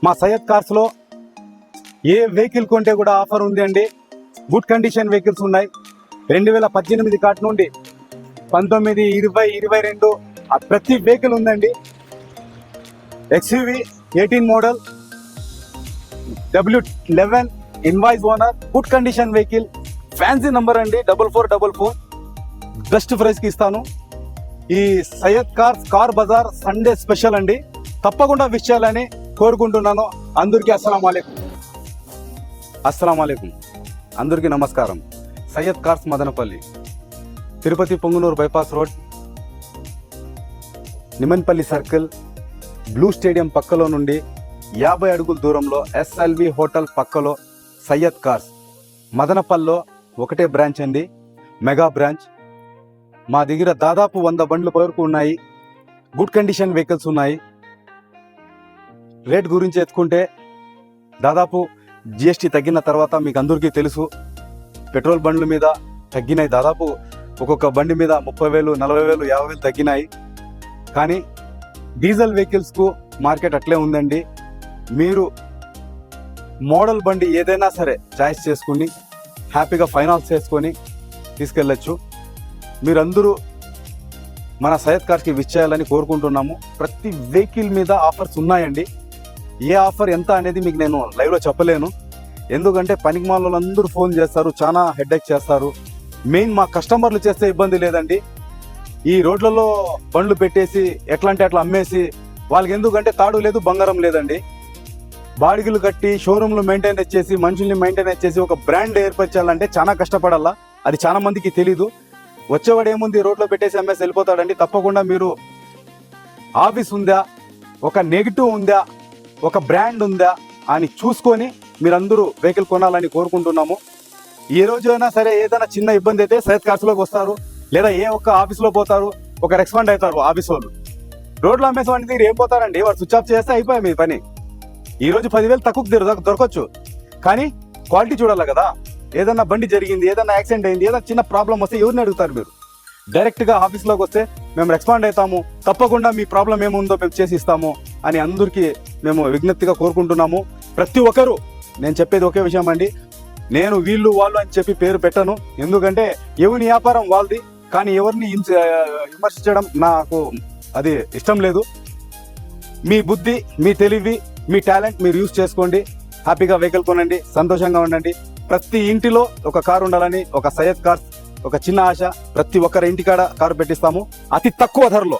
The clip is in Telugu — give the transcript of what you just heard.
మా సయ్యద్ కార్స్లో ఏ వెహికల్ కొంటే కూడా ఆఫర్ ఉంది అండి. గుడ్ కండిషన్ వెహికల్స్ ఉన్నాయి. 2018 కార్ట్ నుండి 19, 20, 22 ప్రతి వెహికల్ ఉందండి. XUV 18 model W11 invoice owner, good condition vehicle, fancy number అండి 4444. బెస్ట్ ప్రైస్కి ఇస్తాను. ఈ Syed cars car Bazaar Sunday special అండి. తప్పకుండా విష్ చేయాలని కోరుకుంటున్నాను. అందరికీ అస్సలం వాలేకుం. అందరికీ నమస్కారం. Syed cars Madanapalle, Tirupati Pongunur bypass road, Nimmanapalle circle, blue stadium పక్కలో నుండి 50 అడుగుల దూరంలో SLV హోటల్ పక్కలో సయ్యద్ కార్స్. మదనపల్లిలో ఒకటే బ్రాంచ్ అండి, మెగా బ్రాంచ్. మా దగ్గర దాదాపు 100 బండ్లు వరకు ఉన్నాయి. గుడ్ కండిషన్ వెహికల్స్ ఉన్నాయి. రేట్ గురించి ఎత్తుకుంటే దాదాపు GST తగ్గిన తర్వాత మీకు అందరికీ తెలుసు, పెట్రోల్ బండ్ల మీద తగ్గినాయి. దాదాపు ఒక్కొక్క బండి మీద 30,000, 40,000, 50,000 తగ్గినాయి. కానీ డీజిల్ వెహికల్స్కు మార్కెట్ అట్లే ఉందండి. మీరు మోడల్ బండి ఏదైనా సరే చాయిస్ చేసుకుని హ్యాపీగా ఫైనాన్స్ చేసుకొని తీసుకెళ్ళచ్చు. మీరందరూ మన సయ్యద్ కార్స్కి విష్ చేయాలని కోరుకుంటున్నాము. ప్రతి వెహికల్ మీద ఆఫర్స్ ఉన్నాయండి. ఏ ఆఫర్ ఎంత అనేది మీకు నేను లైవ్లో చెప్పలేను, ఎందుకంటే పనికిమాల వాళ్ళందరూ ఫోన్ చేస్తారు, చాలా హెడ్ఏక్ చేస్తారు. మెయిన్ మా కస్టమర్లు చేస్తే ఇబ్బంది లేదండి. ఈ రోడ్లలో బండ్లు పెట్టేసి ఎట్లా అంటే అట్లా అమ్మేసి వాళ్ళకి, ఎందుకంటే తాడు లేదు బంగారం లేదండి. బాడిగలు కట్టి షోరూమ్లు మెయింటైన్ చేసి మనుషుల్ని మెయింటైన్ చేసి ఒక బ్రాండ్ ఏర్పరచాలంటే చాలా కష్టపడాలా. అది చాలా మందికి తెలీదు. వచ్చేవాడు ఏముంది, రోడ్లో పెట్టేసి అమ్మేసి వెళ్ళిపోతాడండి. తప్పకుండా మీరు ఆఫీస్ ఉందా, ఒక నెగిటివ్ ఉందా, ఒక బ్రాండ్ ఉందా అని చూసుకొని మీరందరూ వెహికల్ కొనాలని కోరుకుంటున్నాము. ఏ రోజు అయినా సరే ఏదైనా చిన్న ఇబ్బంది అయితే సయ్యద్ కార్స్లోకి వస్తారు, లేదా ఏ ఒక్క ఆఫీస్లో పోతారు, ఒక రెస్పాండ్ అవుతారు ఆఫీస్ వాళ్ళు. రోడ్లో అమ్మేసి వాడి దగ్గర ఏం పోతారండి, వాడు స్విచ్ ఆఫ్ చేస్తే అయిపోయాయి మీ పని. ఈ రోజు 10,000 తక్కువ దొరకచ్చు, కానీ క్వాలిటీ చూడాలి కదా. ఏదన్నా బండి జరిగింది, ఏదన్నా యాక్సిడెంట్ అయింది, ఏదైనా చిన్న ప్రాబ్లం వస్తే ఎవరిని అడుగుతారు మీరు? డైరెక్ట్గా ఆఫీస్లోకి వస్తే మేము రెస్పాండ్ అవుతాము, తప్పకుండా మీ ప్రాబ్లం ఏముందో మేము చేసి ఇస్తాము అని అందరికీ మేము విజ్ఞప్తిగా కోరుకుంటున్నాము. ప్రతి ఒక్కరు నేను చెప్పేది ఒకే విషయం అండి, నేను వీళ్ళు వాళ్ళు అని చెప్పి పేరు పెట్టను, ఎందుకంటే ఎవరి వ్యాపారం వాళ్ళది. కానీ ఎవరిని విమర్శించడం నాకు అది ఇష్టం లేదు. మీ బుద్ధి, మీ తెలివి, మీ టాలెంట్ మీరు యూజ్ చేసుకోండి. హ్యాపీగా వెహికల్ కొనండి, సంతోషంగా ఉండండి. ప్రతి ఇంటిలో ఒక కారు ఉండాలని ఒక సయ్యద్ కార్స్ ఒక చిన్న ఆశ. ప్రతి ఒక్కరి ఇంటికాడ కారు పెట్టిస్తాము అతి తక్కువ ధరలో.